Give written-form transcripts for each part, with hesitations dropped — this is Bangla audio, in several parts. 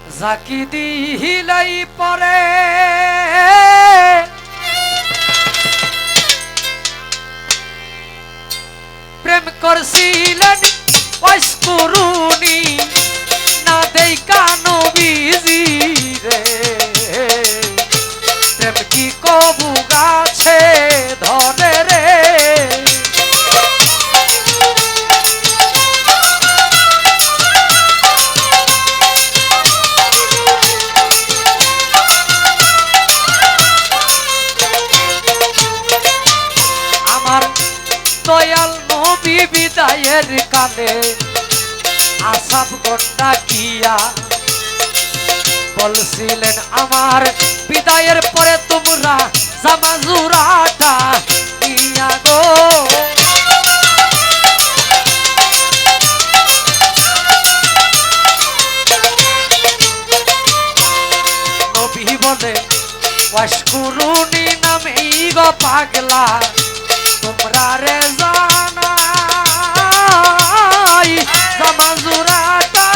জাকি দিলাই পরে প্রেম করছিলেন ওয়াইসকুরুনি না দেই কানো বিজি রে প্রেম কি কবু গাছে ধরে রে দয়াল নবী বিদায়ের কালে আসাব গন্ডা কিয়া বলছিলেন আমার বিদায়ের পরে তোমরা জামাজুরাটা কিয়া গো নবী বলে ওয়াশকুরুনি নামেই গো পাগলা তোমরা রে জানাই জামাজুরাটা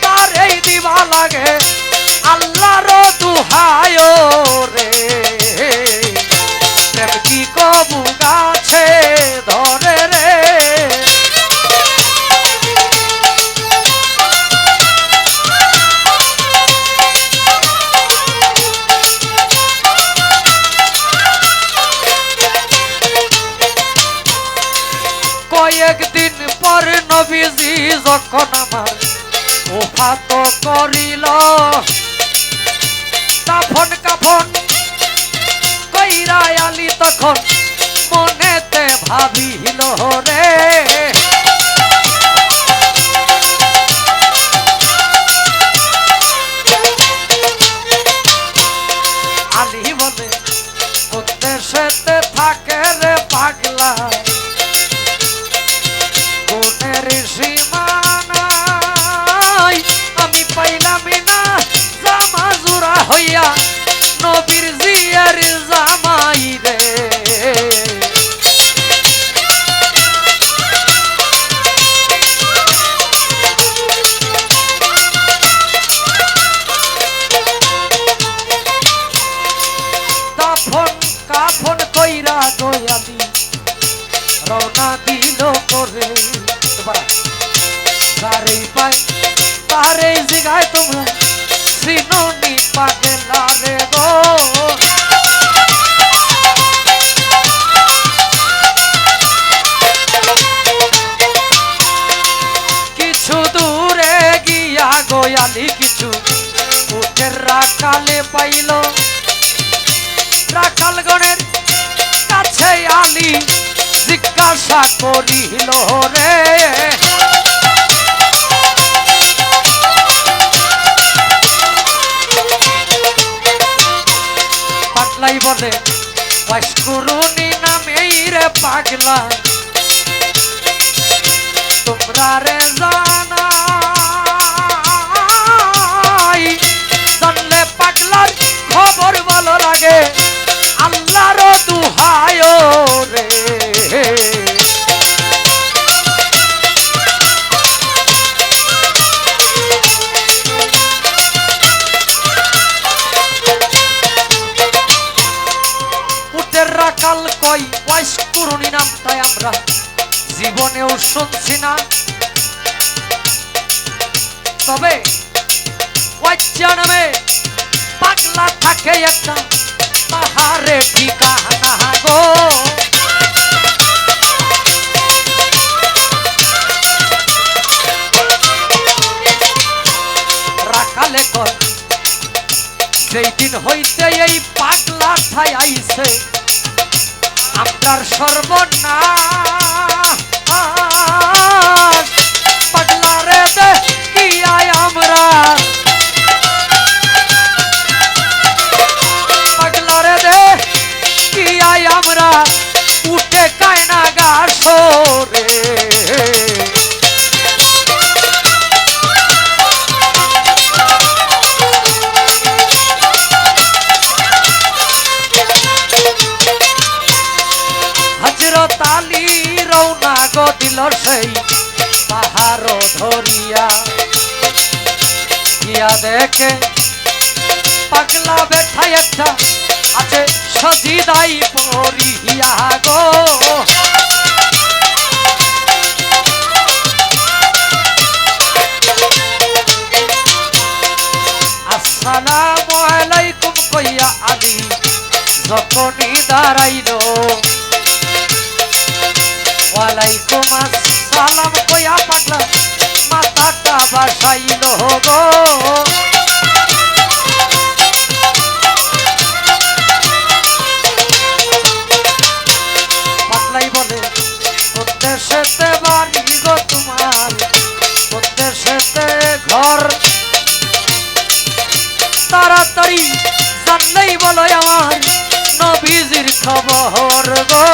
তারেই দিবা লাগে আল্লাহর দুহায় রে প্রেম কি কবু গাছে ধরে রে কয়েকদিন পর নবীজি যখন আমার ওফাত করিল কাফন কাফন কইরা আলি তখন মনেতে ভাবিল রে আলি বলে উদ্দেশ্যতে থাকে রে পাগলা আমি পাইলাম না জামাজুরা হইয়া নবীর জিয়ার জামাই রে কাফন কাফন কইরা দয়ালি রওনা দিল করে তারে পাই তারে জিগায় তোমরা শ্রীননি পাগলা রে গো কিছু দূরে গিয়া গোয়ালি কিছু উঠের রাখালে পাইল রাখাল গণের কাছে আলি জিজ্ঞাসা করিল রে পাগলাই বলে ওয়াশকুরুনি নামেই রে পাগলা তোমরা রে জানাই জানলে পাগলার খবর ভালো লাগে আল্লাহর দুহায় রে রাখাল কই ওয়াশকুরুনি নামটাই আমরা জীবনেও শুনছি না তবে ওয়াচ্চা নামে পাগলা থাকে একটা পাহাড়ে ঠিকানা গো রাখালে কয় যেই দিন হইতে এই পাগলা ঠাই আইছে আপনার সর্বনাশ পাগলা রে দেখিয়া আমরা পাগলা রে দেখিয়া আমরা উঠে কায়না গাছরে হযরত আলী ইয়া দেখে পাগলা বেঠাই একটা আছে সজিদাই পরিয়া গো আসসালামু আলাইকুম কইয়া আলী যখনই দাঁড়াইলো ওয়ালাইকুম আসসালাম কইয়া পাগলা মাথাটা বাসাইলো গো পাগলাই বলে উদ্দেশ্যেতে বাড়ি গো তোমার উদ্দেশ্যেতে ঘর তাড়াতাড়ি জানলেই বলো আমার নবীজির খবর গো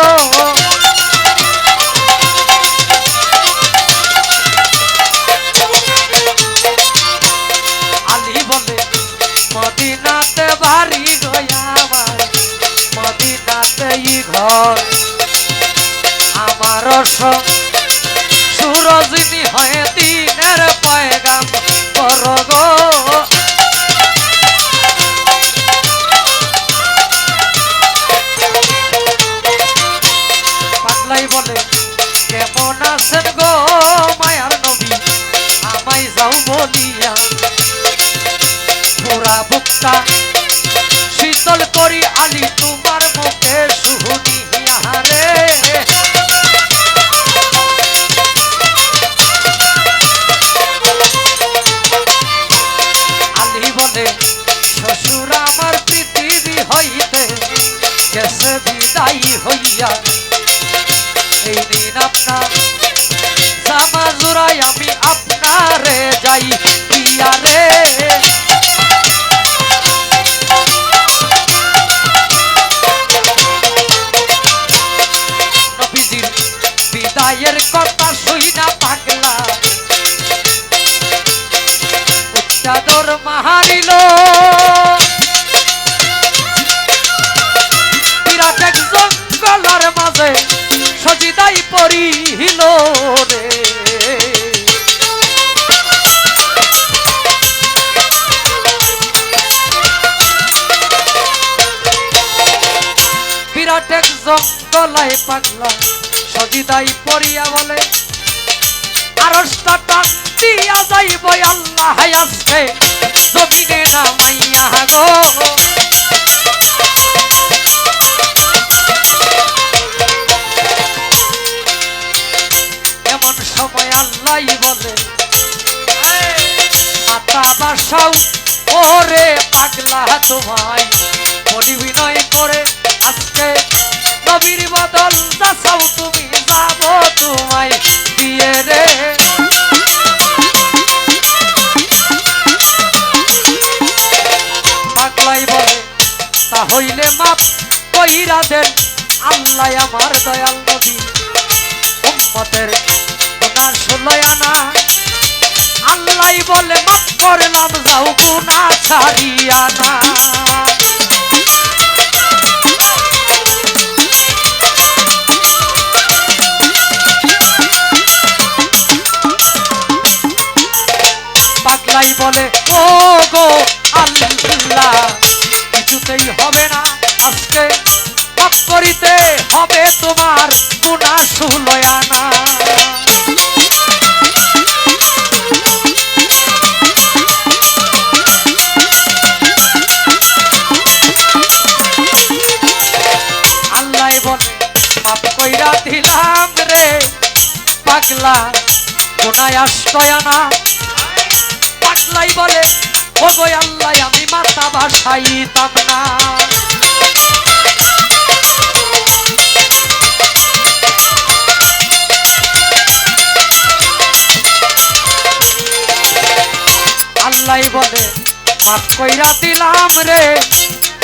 আলী বলে মদিনাতে বাড়ি গো আমার মদিনাতেই ঘর আমার সুরজনী হয় দিনের পয়গাম পর গো বলে কেমন আছেন গো মায়ার নবী আমায় যাও বলিয়া পুরা বুকটা শীতল করি আলী তোমার মুখে শুনিয়া রে আলী বলে শ্বশুর আমার পৃথিবী হইতে গেছে বিদায়ী হইয়া এই দিন আপনার জামা জুড়াই আমি আপনারে যাই দিয়া রে নবীজির বিদায়ের কথা শুইনা পাগলা উচ্চাদর মাহারিল বিরাট এক জঙ্গলের মাঝে সজিদাই পরিল রে বিরাট এক জঙ্গলায় পাগলা সজিদাই পরিয়া বলে আরশটা টান দিয়া যাইব আল্লাহ আজকে জমিনে নামাইয়া গো সময় আল্লাহ বলে মাতা বাসাও ওরে পাগলা তোমায় বলি বিনয় করে আজকে নবীর বদল যাও তুমি যাব তোমায় দিয়ে রে পাগলাই বলে তা হইলে মাপ কইরা দেন আল্লাহ আমার দয়াল নবী উম্মতের আল্লাহ বলে মাফ করলাম যাও গুনাহ ছাড়িয়া না পাগলাই বলে ও গো আল্লাহ কিছুতেই হবে না আজকে মাফ করিতে হবে তোমার গুনাহ ষোলয়া না দিলাম রে পাগলা গুনায় আশ্রয় না পাগলাই বলে ও গো আল্লাহ আমি মাথা ভাসাইতাম না আল্লাহ বলে মাফ কইরা দিলাম রে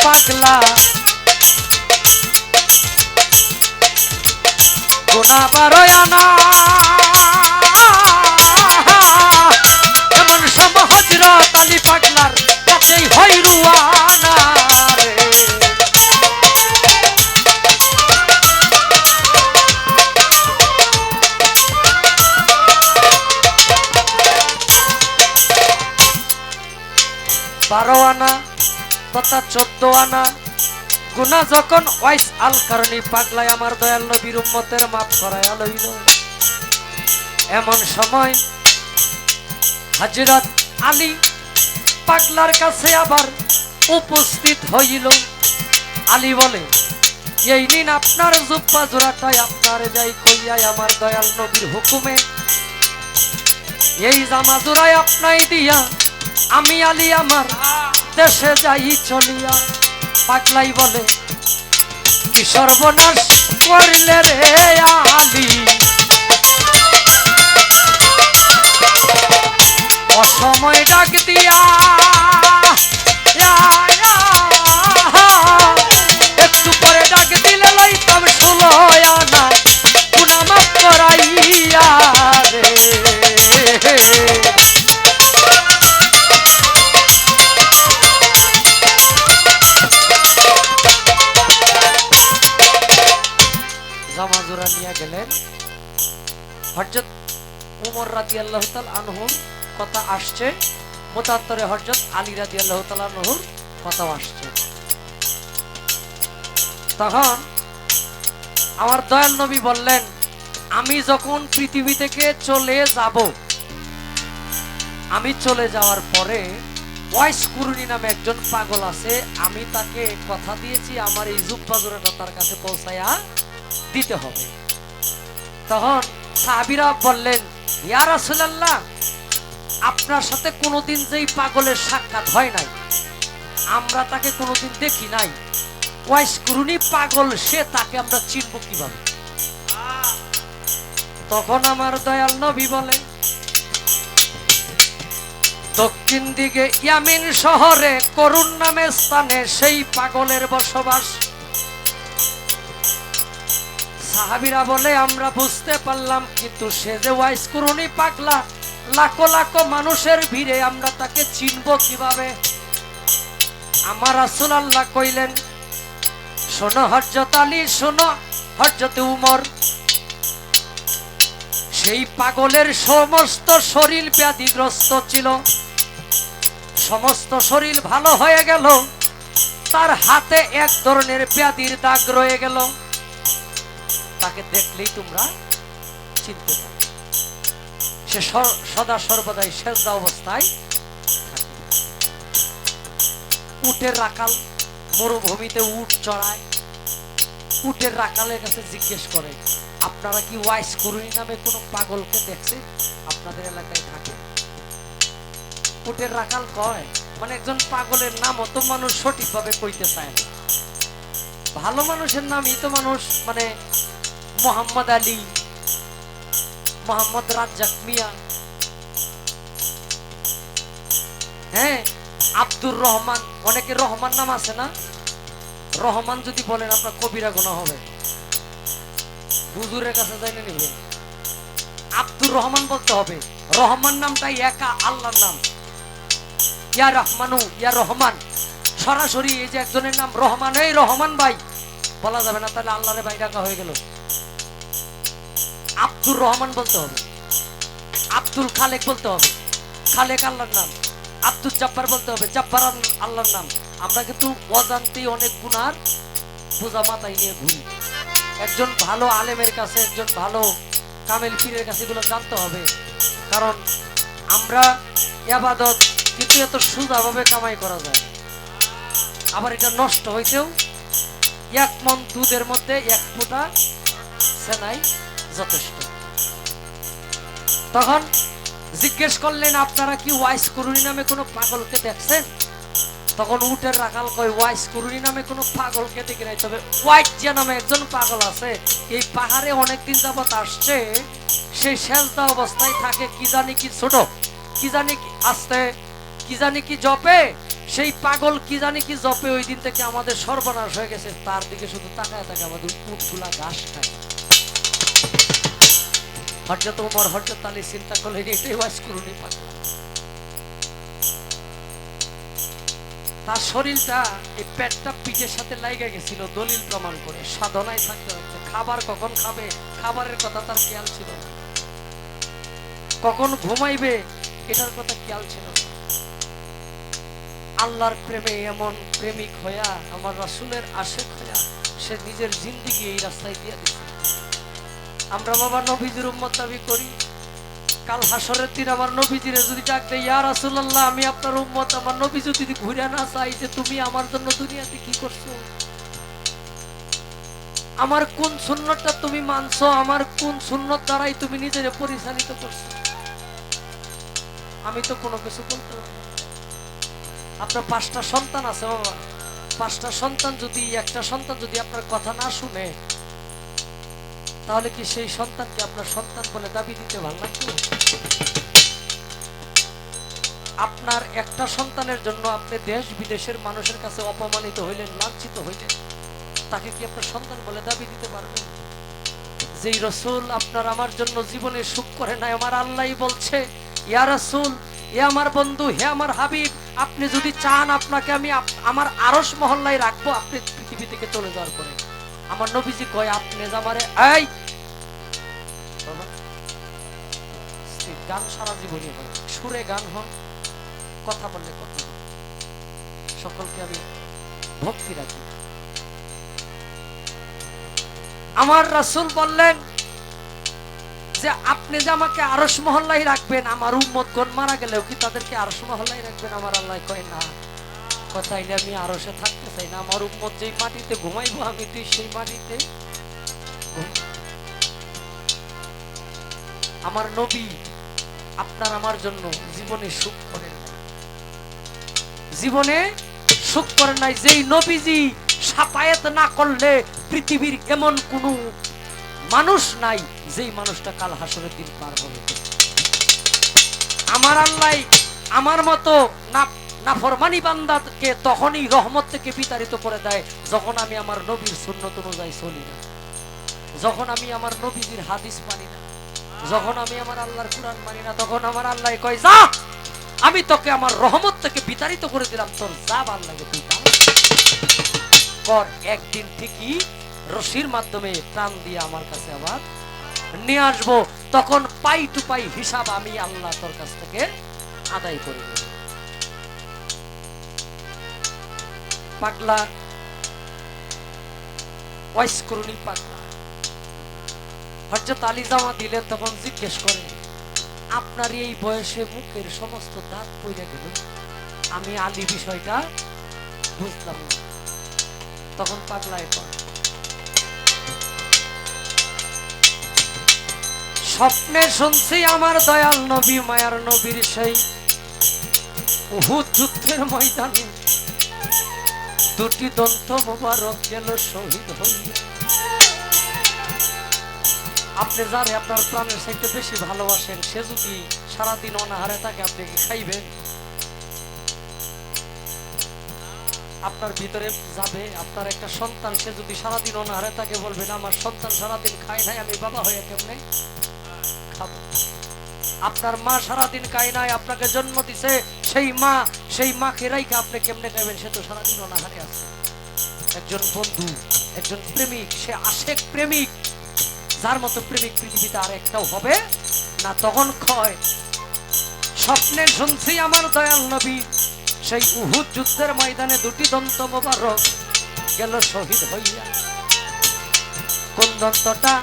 পাগলা গুনা বারয়ানা এমন সব হযরত আলী পাগলার কাছেই হয় রুয়ানা রে 12 আনা তথা 14 আনা গুনাহ যখন ওয়াইস আল কারণী পাগলায় আমার দয়াল নবীর উম্মতের মাফ করায়া লইল, এমন সময় হযরত আলী পাগলার কাছে আবার উপস্থিত হইল। আলী বলে, এই নিন আপনার জুব্বা জোড়াটাই আপনার যাই কইয়া আমার দয়াল নবীর হুকুমে এই জামা জোড়ায় আপনাই দিয়া আমি আলী আমার দেশে যাই চলিয়া। পাগলাই বলে, কি সর্বনাশ করলে রে আলী, অসময় ডাক দিয়া একটু পরে ডাক দিলে লইতাম 16 আনা গুনাহ মাফ করাইয়া রে। জামা জোড়া নিয়ে গেলেন। হযরত উমর রাদিয়াল্লাহু তাআলা আনহুর কথা আসছে, মুতাত্তরে হযরত আলী রাদিয়াল্লাহু তাআলা আনহুর কথা আসছে। তখন আমার দয়াল নবী বললেন, আমি যখন পৃথিবী থেকে চলে যাব, আমি চলে যাওয়ার পরে ওয়াইস কুরুনি নামে একজন পাগল আছে, আমি তাকে কথা দিয়েছি আমার এই জুব্বা জোড়াটা তার কাছে পৌঁছায়া দিতে হবে। তখন সাহাবীরা বললেন, ইয়া রাসূলুল্লাহ, আপনার সাথে কোনোদিন যেই পাগলের সাক্ষাৎ হয় নাই, আমরা তাকে কোনোদিন দেখি নাই, ওয়াইস কুরুনি পাগল সে, তাকে আমরা চিনব কিভাবে? তখন আমার দয়াল নবী বলে, দক্ষিণ দিকে ইয়ামিন শহরে করুন নামে স্থানে সেই পাগলের বসবাস। সাহাবীরা বলে, আমরা বুঝতে পারলাম, কিন্তু সে যে ওয়াইস কুরুনি পাগলা, লাখো লাখো মানুষের ভিড়ে আমরা তাকে চিনব কিভাবে? আমার রাসূলুল্লাহ কইলেন, শোনো হযরত আলী, শোনো হযরত উমর, সেই পাগলের সমস্ত শরীর ব্যাধিগ্রস্ত ছিল, সমস্ত শরীর ভালো হয়ে গেল, তার হাতে এক ধরনের ব্যাধির দাগ রয়ে গেল, তাকে দেখলেই তোমরা চিনতে পারবে, সে সদা সর্বদাই সেজদা অবস্থায় থাকে। উটের রাখাল মরুভূমিতে উট চড়ায়, উটের রাখালের কাছে জিজ্ঞেস করে, আপনারা কি ওয়াইস কুরুনি নামে কোনো পাগলকে দেখছেন? আপনাদের এলাকায় থাকে? উটের রাখাল কয়, মানে একজন পাগলের নাম অত মানুষ সঠিকভাবে কইতে চায় না, ভালো মানুষের নামই তো মানুষ, মানে মোহাম্মদ আলী, মোহাম্মদ রাজ্জাক মিয়া, হ্যাঁ আব্দুর রহমান, অনেকে রহমান নাম আছে না, রহমান যদি বলেন আপনার কবিরা গুনাহ হবে, হুজুরের কাছে যাই না নিবে, আব্দুর রহমান বলতে হবে, রহমান নামটাই একা আল্লাহর নাম, ইয়া রহমানু ইয়া রহমান, সরাসরি এই যে একজনের নাম রহমান, এই রহমান ভাই বলা যাবে না, তাহলে আল্লাহরে ভাই ডাকা হয়ে গেল। আব্দুর রহমান বলতে হবে, আব্দুল খালেক বলতে হবে, খালেক আল্লাহর নাম, আব্দুল জব্বার বলতে হবে, জব্বার আল্লাহর নাম। আমরা কিন্তু অজান্তেই অনেক গুনার বোঝা মাথায় নিয়ে ঘুরি। একজন ভালো আলেমের কাছে, একজন ভালো কামেল পীরের কাছে এগুলো জানতে হবে, কারণ আমরা ইবাদত কিন্তু এত সোজাভাবে কামাই করা যায়, আবার এটা নষ্ট হইতেও 1 মণ দুধের মধ্যে 1 ফোঁটা সেনাই যথেষ্ট। তখন জিজ্ঞেস করলেন, আপনারা কি ওয়াইস কুরুনি নামে কোনো পাগলকে দেখছেন? তখন উটের রাখাল কয়, ওয়াইস কুরুনি নামে কোনো পাগলকে দেখি নাই, তবে ওয়াইট জিয়া নামে একজন পাগল আছে, এই পাহাড়ে অনেকদিন যাবত আসছে, সেই সেজদা অবস্থায় থাকে, কি জানি কি ছোট, কি জানি কি আস্তে, কি জানি কি জপে, সেই পাগল কি জানি কি জপে, ওই দিন থেকে আমাদের সর্বনাশ হয়ে গেছে, তার দিকে শুধু তাকায় থাকে, আমাদের উটগুলা ঘাস খায়। হযরত ওমর, হযরত আলী চিন্তা করলেন, এটাই ওয়াইস কুরুনি পাগল। তার শরীরটা, এই পেটটা পিঠের সাথে লাইগা গেছিল, দলিল প্রমাণ করে সাধনায় থাকতে হচ্ছে, খাবার কখন খাবে খাবারের কথা তার খেয়াল ছিল না, কখন ঘুমাইবে এটার কথা খেয়াল ছিল না। আল্লাহর প্রেমে এমন প্রেমিক হইয়া, আমার রাসূলের আশিক হইয়া সে নিজের জিন্দেগি এই রাস্তায় দিয়ে দিচ্ছে। আমরা বাবা নবীজির উম্মত দাবি করি, কাল হাসরের দিন আমার নবীজিরে যদি ডাক দেয়, ইয়া রাসূলুল্লাহ আমি আপনার উম্মত, আমার নবী যদি ঘুরে না চাই যে তুমি আমার জন্য দুনিয়াতে কি করছো, আমার কোন সুন্নতটা তুমি মানছো, আমার কোন সুন্নত দ্বারাই তুমি নিজেরে পরিচালিত করছো, আমি তো কোনো কিছু বলতে পারি না। আপনার 5টা সন্তান আছে বাবা, 5টা সন্তান যদি, একটা সন্তান যদি আপনার কথা না শুনে, তাহলে কি সেই সন্তানকে আপনার সন্তান বলে দাবি দিতে ভালো লাগবে? আপনার একটা সন্তানের জন্য আপনি দেশ বিদেশের মানুষের কাছে অপমানিত হইলেন, লাঞ্ছিত হইলেন, তাকে কি আপনার সন্তান বলে দাবি দিতে পারবেন? যেই রাসূল আপনার আমার জন্য জীবনে সুখ করে নাই, আমার আল্লাহই বলছে, ইয়া রাসূল, হে আমার বন্ধু, হে আমার হাবিব, আপনি যদি চান আপনাকে আমি আমার আরশ মহল্লায় রাখবো, আপনি পৃথিবী থেকে চলে যাওয়ার পরে। আমার নবীজি কয়, আপনি আমারে এই বাবা, গান সারা জীবনই হয়, সুরে গান হন, কথা বললে কথা হন, সকলকে আমি ভক্তি রাখি। আমার রাসূল বললেন যে আপনি যে আমাকে আরশ মহল্লায় রাখবেন, আমার উম্মতগণ মারা গেলেও কি তাদেরকে আরশ মহল্লায় রাখবেন? আমার আল্লাহ কয় না, কথাই না, আমি আরশে থাকতে চাই না, আমার উম্মত যেই মাটিতে ঘুমাইবো আমি তুই সেই মাটিতে। আমার নবী আপনার আমার জন্য জীবনে সুখ করেন নাই, জীবনে সুখ করেন নাই। যেই নবীজি শাফায়াত না করলে পৃথিবীর এমন কোন মানুষ নাই যেই মানুষটা কাল হাসরের দিন পার হবে। আমার আল্লাহ আমার মতো নাফরমানি বান্দাকে তখনই রহমত থেকে বিতাড়িত করে দেয় যখন আমি আমার নবীর সুন্নত অনুযায়ী চলি না, যখন আমি আমার নবীজির হাদিস মানি না, যখন আমি আমার আল্লাহর কুরআন মানি না, তখন আমার আল্লাহ কয়, যা, আমি তোকে আমার রহমত থেকে বিতাড়িত করে দিলাম, তোর যা ভালো লাগে তুই তা কর। একদিন ঠিকই রশির মাধ্যমে প্রাণ দিয়ে আমার কাছে আবার নিয়ে আসবো, তখন পাই টু পাই হিসাব আমি আল্লাহ তোর কাছ থেকে আদায় করে দেব। পাগলা ওয়াইস করুনি, পাগলা হযরত আলী জামা দিলেন, তখন জিজ্ঞেস করে, আপনার এই বয়সে মুখের সমস্ত দাঁত পড়ে গেল, আমি আলী বিষয়টা বুঝলাম না। তখন পাগলায় কয়, স্বপ্নে শুনছি আমার দয়াল নবী, মায়ার নবীর সেই উহুদ যুদ্ধের ময়দানে দুটি দন্ত মোবারক গেল শহীদ হইয়া। আপনি যারে আপনার প্রাণের চাইতে বেশি ভালোবাসেন, সে যদি সারাদিন অনাহারে থাকে, আপনি কি খাইবেন? আপনার ভিতরে যাবে আপনার একটা সন্তান, সে যদি সারাদিন অনাহারে থাকে, বলবেন আমার সন্তান সারাদিন খায় নাই, আমি বাবা হয়ে কেমনে খাবো? আপনার মা সারাদিন খায় নাই, আপনাকে জন্ম দিছে, সেই মাকে রাইখা আপনি কেমনে খাবেন? সে তো সারাদিন অনাহারে আছে। একজন বন্ধু, একজন প্রেমিক, সে আশেক প্রেমিক, যার মতো প্রেমিক পৃথিবীতে আর একটাও হবে না। তখন কয়, স্বপ্নে শুনছি আমার দয়াল নবী সেই উহুদ যুদ্ধের ময়দানে দুটি দন্ত মোবারক গেল শহীদ হইয়া। কোন দন্তটা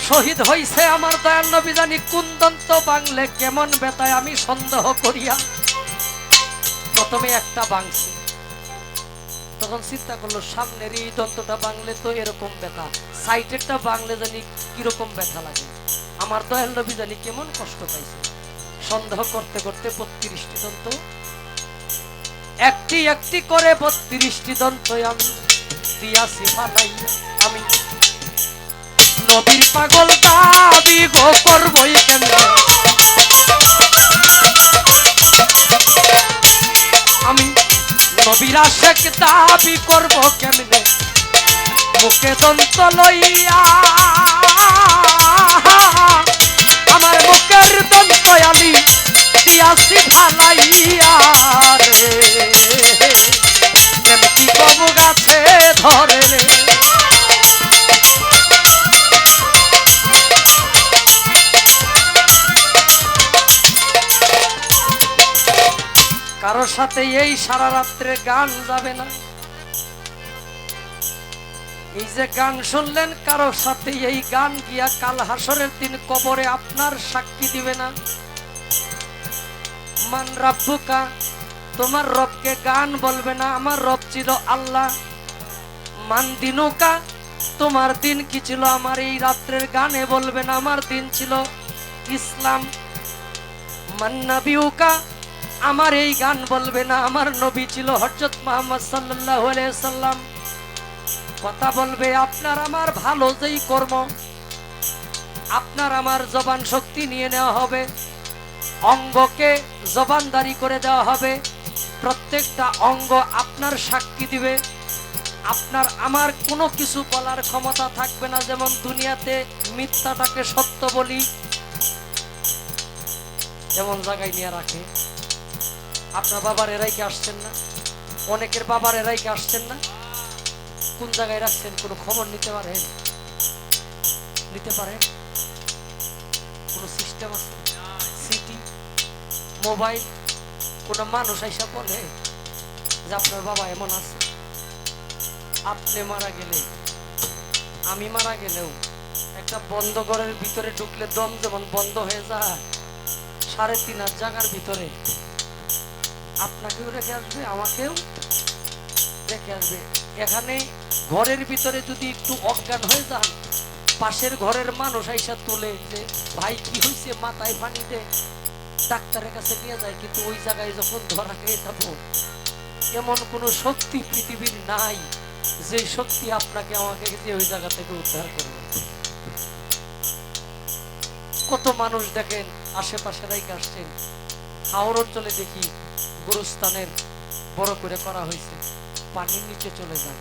শহীদ হইছে আমার দয়াল নবী জানি, কোন দন্ত বাংলে কেমন ব্যথায় আমি সন্দেহ করিয়া প্রথমে একটা বাংছে, তখন চিন্তা করলো সামনের এই দন্তটা বাংলে তো এরকম ব্যথা, সাইডেরটা বাংলে জানি কিরকম ব্যথা লাগে, আমার দয়াল নবী জানি কেমন কষ্ট পাইছে। সন্দেহ করতে করতে 32টি দন্ত, একটি একটি করে 32টি দন্ত আমি দিয়াছি ফালাইয়া। আমি নবীর পাগল দাবি গো করবই কেন, আমি নবীর আশেক দাবি করব কেমনে, মুখে দন্ত লইয়া আমার মুখের দন্ত আলি দিয়াছি ফালাইয়া রে, কেমতি কবু গাছে ধরে রে। কারোর সাথে সাথে এই সারা রাত্রে গান যাবে না। এই যে গান শুনলেন, কারো সাথে এই গান গিয়া কাল হাসরের দিন কবরে আপনার সাক্ষী দিবে না। মান রাব্বুকা, তোমার রবকে গান বলবে না, আমার রব ছিল আল্লাহ। মান দিনুকা, তোমার দিন কি ছিল, আমার এই রাত্রের গানে বলবে না, আমার দিন ছিল ইসলাম। মান নবিউকা, আমার এই গান বলবে না, আমার নবী ছিল হযরত মুহাম্মদ সাল্লাল্লাহু আলাইহি সাল্লাম। কথা বলবে আপনার আমার ভালো যেই কর্ম, আপনার আমার জবান শক্তি নিয়ে নেওয়া হবে, অঙ্গকে জবানদারি করে দেওয়া হবে, প্রত্যেকটা অঙ্গ আপনার সাক্ষী দিবে। আপনার আমার কোনো কিছু বলার ক্ষমতা থাকবে না। যেমন দুনিয়াতে মিথ্যাটাকে সত্য বলি, যেমন জায়গায় নিয়ে রাখে। আপনার বাবার এরাইকে আসছেন না, অনেকের বাবার এরাইকে আসছেন না, কোন জায়গায় রাখছেন কোনো খবর নিতে পারেন? নিতে পারেন? কোনো সিস্টেম আছে? সিটি, মোবাইল, কোনো মানুষ আইসা বলে যে আপনার বাবা এমন আছে? আপনি মারা গেলে, আমি মারা গেলেও একটা বন্ধ ঘরের ভিতরে ঢুকলে দম যেমন বন্ধ হয়ে যায়, 3.5 জায়গার ভিতরে আপনাকেও রেখে আসবে, আমাকেও রেখে আসবে। এখানে ঘরের ভিতরে যদি একটু অজ্ঞান হয়ে যান, পাশের ঘরের মানুষ আইসা তুলে যে ভাই কি হয়েছে, মাথায় পানি দে, ডাক্তারের কাছে নিয়ে যায়। কিন্তু ওই জায়গায় যখন ধরা খেয়ে যাবো, এমন কোনো শক্তি পৃথিবীর নাই যে শক্তি আপনাকে আমাকে দিয়ে ওই জায়গা থেকে উদ্ধার করবে। কত মানুষ দেখেন আশেপাশে রাইকে আসছেন, হাওর অঞ্চলে দেখি গুরুস্থানের বড় করে করা হয়েছে, পানির নিচে চলে যান,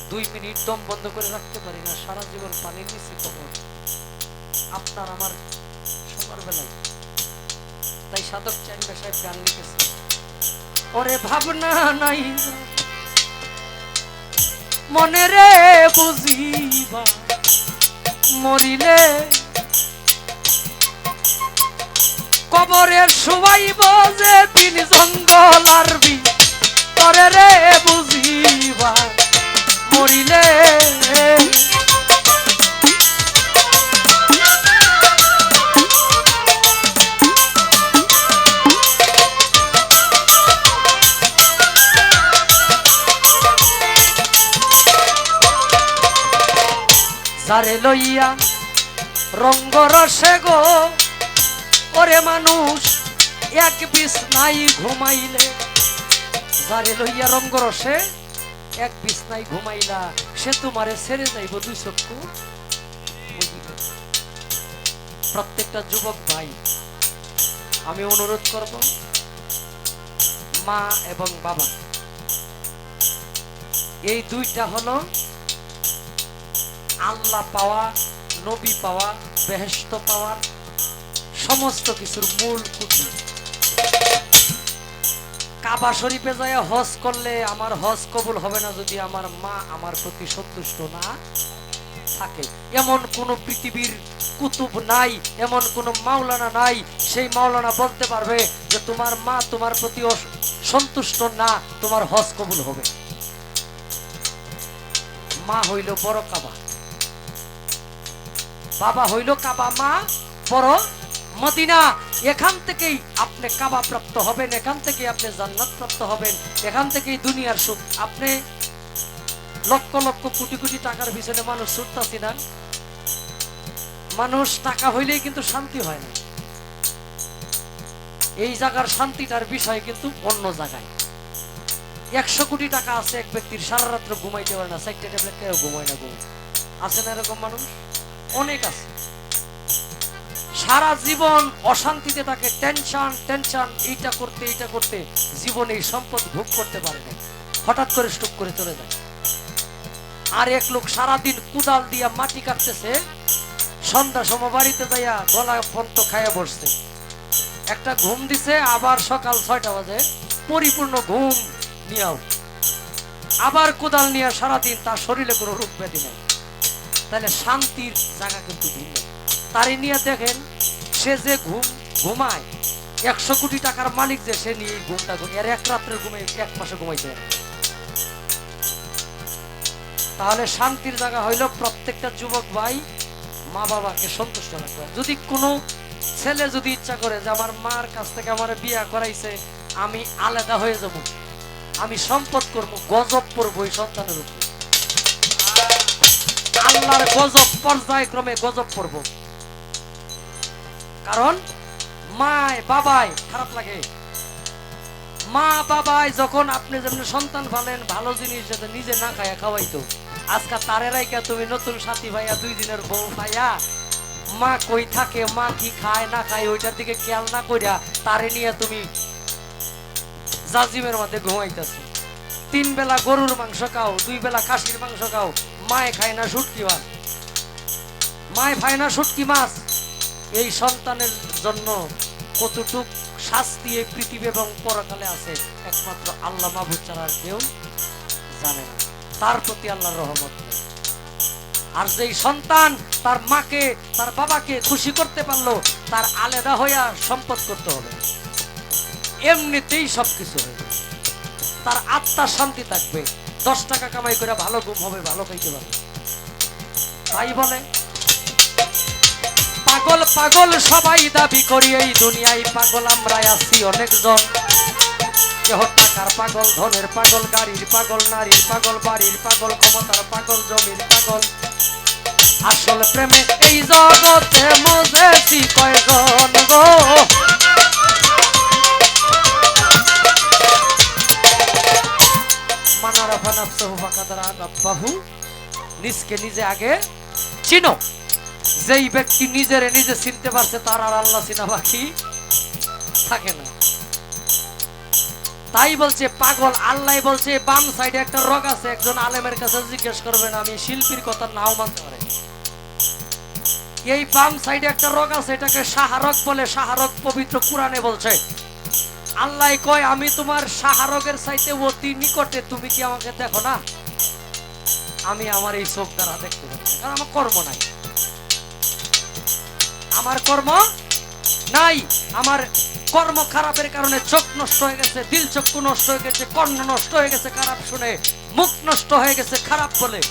2 মিনিট দম বন্ধ করে রাখতে পারি না, সারা জীবন পানির নিচে কবর। আপনার আমার সবার বেলায়। তাই সাধক চান্দা সাহেব গান লিখেছে, ওরে ভাবনা নাই মনে রে বুঝিবা, মরিলে কবরে শুয়াইব যে দিন জঙ্গল আরবি, তরে রে বুঝিবা মরিলে। যারে লইয়া রঙ্গ রসে গো, ওরে মানুষ এক বিছনাই ঘুমাইলে, যারে লইয়া রঙ্গ রসে এক বিছনাই ঘুমাইলা, সে তোমারে ছেড়ে যাইব 2 চক্ষু বুঝিলে। প্রত্যেকটা যুবক ভাই আমি অনুরোধ করব, মা এবং বাবা এই দুইটা হলো আল্লাহ পাওয়া, নবী পাওয়া, বেহেশত পাওয়ার সমস্ত কিছুর মূল খুঁটি। কাবা শরীফে যায় হজ করলে আমার হজ কবুল হবে না যদি আমার মা আমার প্রতি সন্তুষ্ট না থাকে। এমন কোন পৃথিবীর কুতুব নাই, এমন কোন মাওলানা নাই, সেই মাওলানা বলতে পারবে যে তোমার মা তোমার প্রতি সন্তুষ্ট না, তোমার হজ কবুল হবে। মা হইল বড় কাবা, বাবা হইল কাবা, মা বড় মদিনা। এখান থেকেই আপনি কাবা প্রাপ্ত হবেন, এখান থেকে আপনি জান্নাত প্রাপ্ত হবেন, এখান থেকেই দুনিয়ার সুখ। আপনি লক্ষ লক্ষ কোটি কোটি টাকার পিছনে মানুষ ছুটতাছি না, মানুষ টাকা হইলেই কিন্তু শান্তি হয় না। এই জায়গার শান্তিটার বিষয় কিন্তু অন্য জায়গায়। 100 কোটি টাকা আছে এক ব্যক্তির, সারা রাত্র ঘুমাইতে পারে না, 4টা ট্যাবলেট খেয়েও ঘুমায় না। আছে না এরকম মানুষ? অনেক আছে। সারা জীবন অশান্তিতে থাকে, টেনশন টেনশন, এইটা করতে জীবনে এই সম্পদ ভোগ করতে পারে না, হঠাৎ করে স্ট্রোক করে চলে যায়। আর এক লোক সারাদিন কুদাল দিয়া মাটি কাটতেছে, সন্ধ্যা সময় বাড়িতে যাইয়া গলা পন্ত খাইয়া বসছে, একটা ঘুম দিছে, আবার সকাল 6টা বাজে পরিপূর্ণ ঘুম নিয়াও, আবার কোদাল নিয়ে সারাদিন, তার শরীরে কোনো রোগ ব্যাধি নেই। তাহলে শান্তির জায়গা কিন্তু ভিন্ন। তারই নিয়ে দেখেন সে যে ঘুমায় 100 কোটি টাকার মালিক যে সে নিয়ে ঘুমটা ঘুমিয়ে আর 1 রাত্রের ঘুমে 1 মাসে ঘুমাইতে পারে। তাহলে শান্তির জায়গা হইল প্রত্যেকটা যুবক ভাই মা বাবাকে সন্তুষ্ট রাখতে হবে। যদি কোনো ছেলে যদি ইচ্ছা করে যে আমার মার কাছ থেকে আমার বিয়া করাইছে, আমি আলাদা হয়ে যাব, আমি সম্পদ করবো, গজব পড়বো এই সন্তানের উপর, আল্লাহর গজব পর্যায়ক্রমে গজব পড়বো। কারণ মায় বাবাই খারাপ লাগে, মা বাবাই যখন আপনি যেমন সন্তান পালেন ভালো জিনিস যাতে নিজে না খায়া খাওয়াইতো, আজকে তারে রাইকা তুমি নতুন সাথী ভাইয়া 2 দিনের বউ পাইয়া মা কই থাকে, মা কি খায় না খায় ওইটার দিকে খেয়াল না কইরা তারে নিয়ে তুমি জাজিমের মধ্যে ঘুমাইতেছো। 3 বেলা গরুর মাংস খাও, 2 বেলা খাসির মাংস খাও, মায়ে খায় না শুটকি মাছ, মায়ে খায় না শুটকি মাছ। এই সন্তানের জন্য কতটুক শাস্তি এই পৃথিবী এবং পরকালে আছে একমাত্র আল্লাহ মাহবুব ছাড়া আর কেউ জানে না। তার প্রতি আল্লাহর রহমত নেই। আর যেই সন্তান তার মাকে তার বাবাকে খুশি করতে পারলো, তার আলাদা হইয়া সম্পদ করতে হবে, এমনিতেই সবকিছু হবে, তার আত্মার শান্তি থাকবে, 10 টাকা কামাই করে ভালো ঘুম হবে, ভালো খাইতে পারবে। তাই বলে পাগল পাগল সবাই দাবি করি এই দুনিয়ায়, পাগল আমরা আছি অনেকজন, কেহ টাকার পাগল, ধনের পাগল, গাড়ির পাগল, নারীর পাগল, বাড়ির পাগল, ক্ষমতার পাগল, জমির পাগল। আসল প্রেমে এই জগতে মজেছি কয়জন গো, মানারাফা নাফসাহু ফাকাদারা নাফসাহু, নিজকে নিজে আগে চিনো। যেই ব্যক্তি নিজেরে নিজে চিনতে পারছে তার আর আল্লাহ চিনা বাকি থাকে না। তাই বলছে পাগল, আল্লাহ বলছে বাম সাইডে একটা রোগ আছে, একজন আলেমের কাছে জিজ্ঞেস করবেন, আমি শিল্পীর কথা নাও মানতে পারে, এই বাম সাইডে একটা রোগ আছে, এটাকে শাহরগ বলে, শাহরগ পবিত্র কোরআনে বলছে। আল্লাহ কয় আমি তোমার শাহরগের চাইতে অতি নিকটে, তুমি কি আমাকে দেখো না? আমি আমার এই চোখ দ্বারা দেখতে পাচ্ছি, কারণ আমার কর্ম নাই, আমার কর্ম নাই, আমার কর্ম খারাপের কারণে চোখ নষ্ট হয়ে গেছে, দিল চক্ষু নষ্ট হয়ে গেছে, কর্ণ নষ্ট হয়ে গেছে খারাপ শুনে, মুখ নষ্ট হয়ে গেছে খারাপ বলে,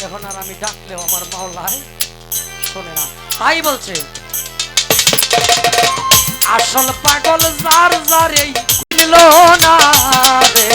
এখন আর আমি ডাকলেও আমার মাওলায় শোনে না। তাই বলছে আসল পাগল যার যার এই চিনল না রে।